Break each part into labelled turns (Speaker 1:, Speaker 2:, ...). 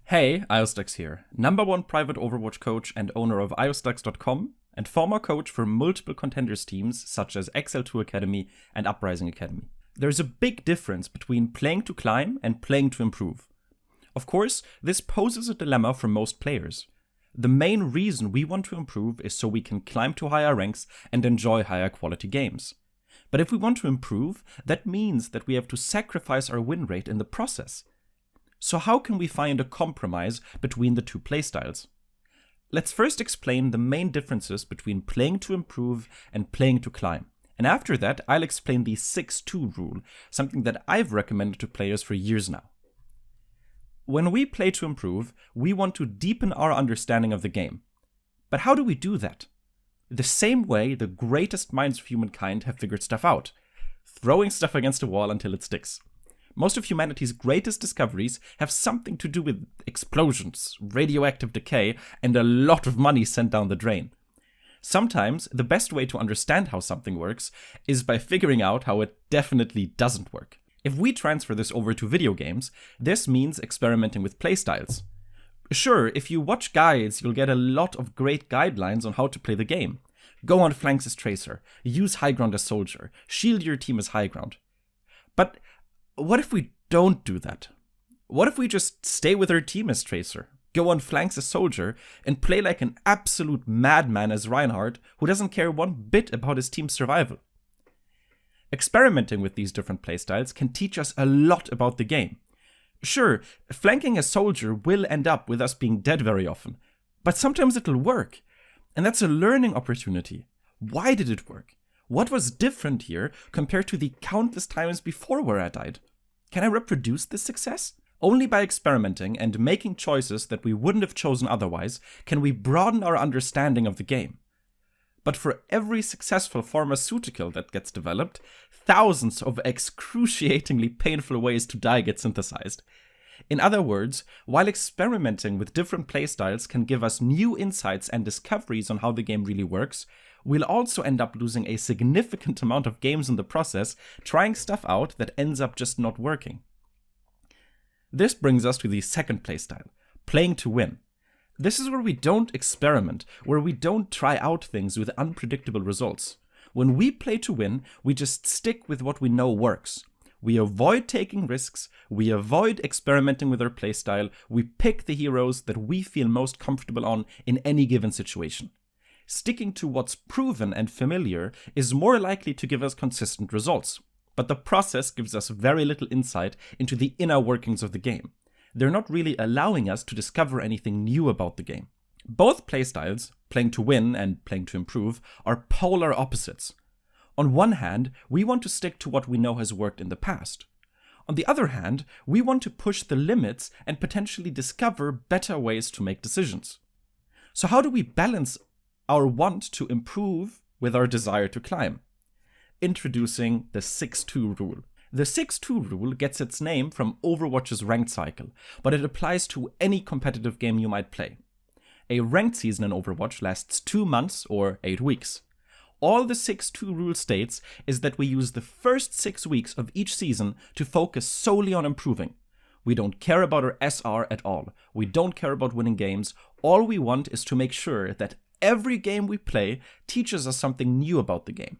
Speaker 1: Hey, IOSTUX here, #1 private Overwatch coach and owner of iostux.com, and former coach for multiple contenders teams such as XL2 Academy and Uprising Academy. There's a big difference between playing to climb and playing to improve. Of course, this poses a dilemma for most players. The main reason we want to improve is so we can climb to higher ranks and enjoy higher quality games. But if we want to improve, that means that we have to sacrifice our win rate in the process. So how can we find a compromise between the two playstyles? Let's first explain the main differences between playing to improve and playing to climb. And after that, I'll explain the 6-2 rule, something that I've recommended to players for years now. When we play to improve, we want to deepen our understanding of the game. But how do we do that? The same way the greatest minds of humankind have figured stuff out, throwing stuff against a wall until it sticks. Most of humanity's greatest discoveries have something to do with explosions, radioactive decay, and a lot of money sent down the drain. Sometimes the best way to understand how something works is by figuring out how it definitely doesn't work. If we transfer this over to video games, this means experimenting with playstyles. Sure, if you watch guides, you'll get a lot of great guidelines on how to play the game. Go on flanks as Tracer, use high ground as Soldier, shield your team as high ground. But what if we don't do that? What if we just stay with our team as Tracer, go on flanks as Soldier, and play like an absolute madman as Reinhardt who doesn't care one bit about his team's survival? Experimenting with these different playstyles can teach us a lot about the game. Sure, flanking as Soldier will end up with us being dead very often, but sometimes it'll work, and that's a learning opportunity. Why did it work? What was different here compared to the countless times before where I died? Can I reproduce this success? Only by experimenting and making choices that we wouldn't have chosen otherwise can we broaden our understanding of the game. But for every successful pharmaceutical that gets developed, thousands of excruciatingly painful ways to die get synthesized. In other words, while experimenting with different playstyles can give us new insights and discoveries on how the game really works, we'll also end up losing a significant amount of games in the process, trying stuff out that ends up just not working. This brings us to the second playstyle, playing to win. This is where we don't experiment, where we don't try out things with unpredictable results. When we play to win, we just stick with what we know works. We avoid taking risks, we avoid experimenting with our playstyle, we pick the heroes that we feel most comfortable on in any given situation. Sticking to what's proven and familiar is more likely to give us consistent results, but the process gives us very little insight into the inner workings of the game. They're not really allowing us to discover anything new about the game. Both playstyles, playing to win and playing to improve, are polar opposites. On one hand, we want to stick to what we know has worked in the past. On the other hand, we want to push the limits and potentially discover better ways to make decisions. So how do we balance our want to improve with our desire to climb? Introducing the 6-2 rule. The 6-2 rule gets its name from Overwatch's ranked cycle, but it applies to any competitive game you might play. A ranked season in Overwatch lasts 2 months or 8 weeks. All the 6-2 rule states is that we use the first 6 weeks of each season to focus solely on improving. We don't care about our SR at all. We don't care about winning games. All we want is to make sure that every game we play teaches us something new about the game.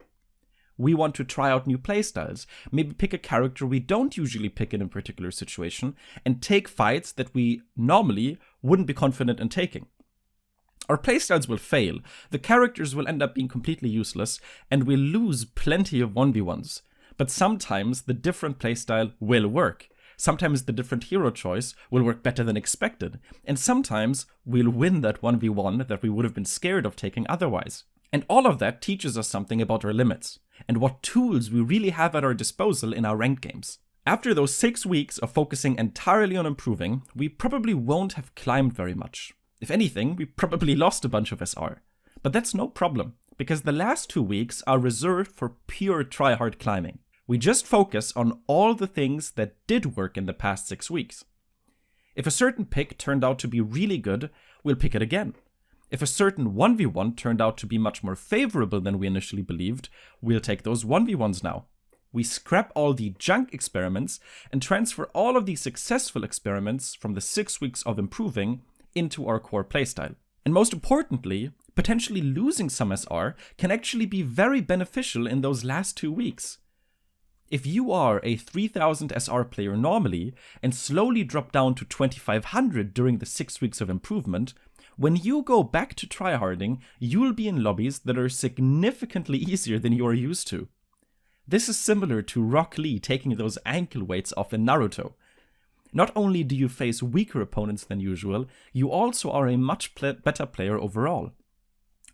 Speaker 1: We want to try out new playstyles, maybe pick a character we don't usually pick in a particular situation, and take fights that we normally wouldn't be confident in taking. Our playstyles will fail, the characters will end up being completely useless, and we'll lose plenty of 1v1s. But sometimes the different playstyle will work. Sometimes the different hero choice will work better than expected, and sometimes we'll win that 1v1 that we would have been scared of taking otherwise. And all of that teaches us something about our limits, and what tools we really have at our disposal in our ranked games. After those 6 weeks of focusing entirely on improving, we probably won't have climbed very much. If anything, we probably lost a bunch of SR. But that's no problem, because the last 2 weeks are reserved for pure try-hard climbing. We just focus on all the things that did work in the past 6 weeks. If a certain pick turned out to be really good, we'll pick it again. If a certain 1v1 turned out to be much more favorable than we initially believed, we'll take those 1v1s now. we scrap all the junk experiments and transfer all of the successful experiments from the 6 weeks of improving into our core playstyle. And most importantly, potentially losing some SR can actually be very beneficial in those last 2 weeks. If you are a 3000 SR player normally and slowly drop down to 2500 during the 6 weeks of improvement, when you go back to tryharding, you'll be in lobbies that are significantly easier than you are used to. This is similar to Rock Lee taking those ankle weights off in Naruto. Not only do you face weaker opponents than usual, you also are a much better player overall.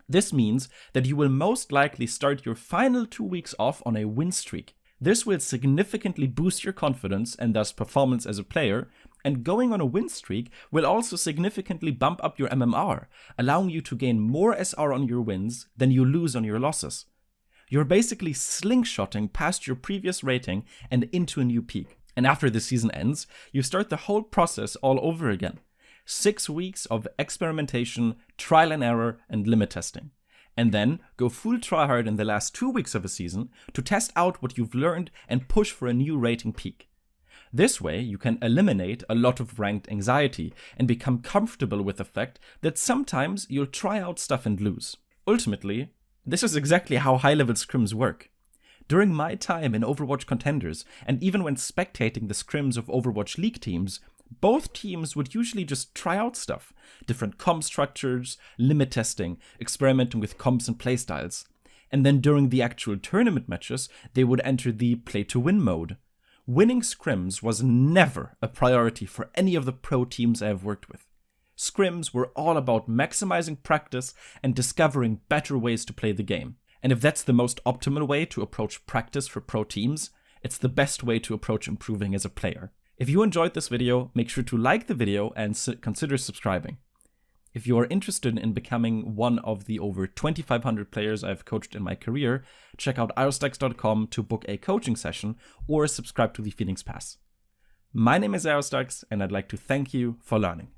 Speaker 1: This means that you will most likely start your final 2 weeks off on a win streak. This will significantly boost your confidence and thus performance as a player, and going on a win streak will also significantly bump up your MMR, allowing you to gain more SR on your wins than you lose on your losses. You're basically slingshotting past your previous rating and into a new peak. And after the season ends, you start the whole process all over again. 6 weeks of experimentation, trial and error, and limit testing. And then go full tryhard in the last 2 weeks of a season to test out what you've learned and push for a new rating peak. This way, you can eliminate a lot of ranked anxiety and become comfortable with the fact that sometimes you'll try out stuff and lose. Ultimately, this is exactly how high-level scrims work. During my time in Overwatch Contenders, and even when spectating the scrims of Overwatch League teams, both teams would usually just try out stuff, different comp structures, limit testing, experimenting with comps and playstyles. And then during the actual tournament matches, they would enter the play-to-win mode. Winning scrims was never a priority for any of the pro teams I have worked with. Scrims were all about maximizing practice and discovering better ways to play the game. And if that's the most optimal way to approach practice for pro teams, it's the best way to approach improving as a player. If you enjoyed this video, make sure to like the video and consider subscribing. If you are interested in becoming one of the over 2,500 players I've coached in my career, check out iostax.com to book a coaching session or subscribe to the Phoenix Pass. My name is Iostax, and I'd like to thank you for learning.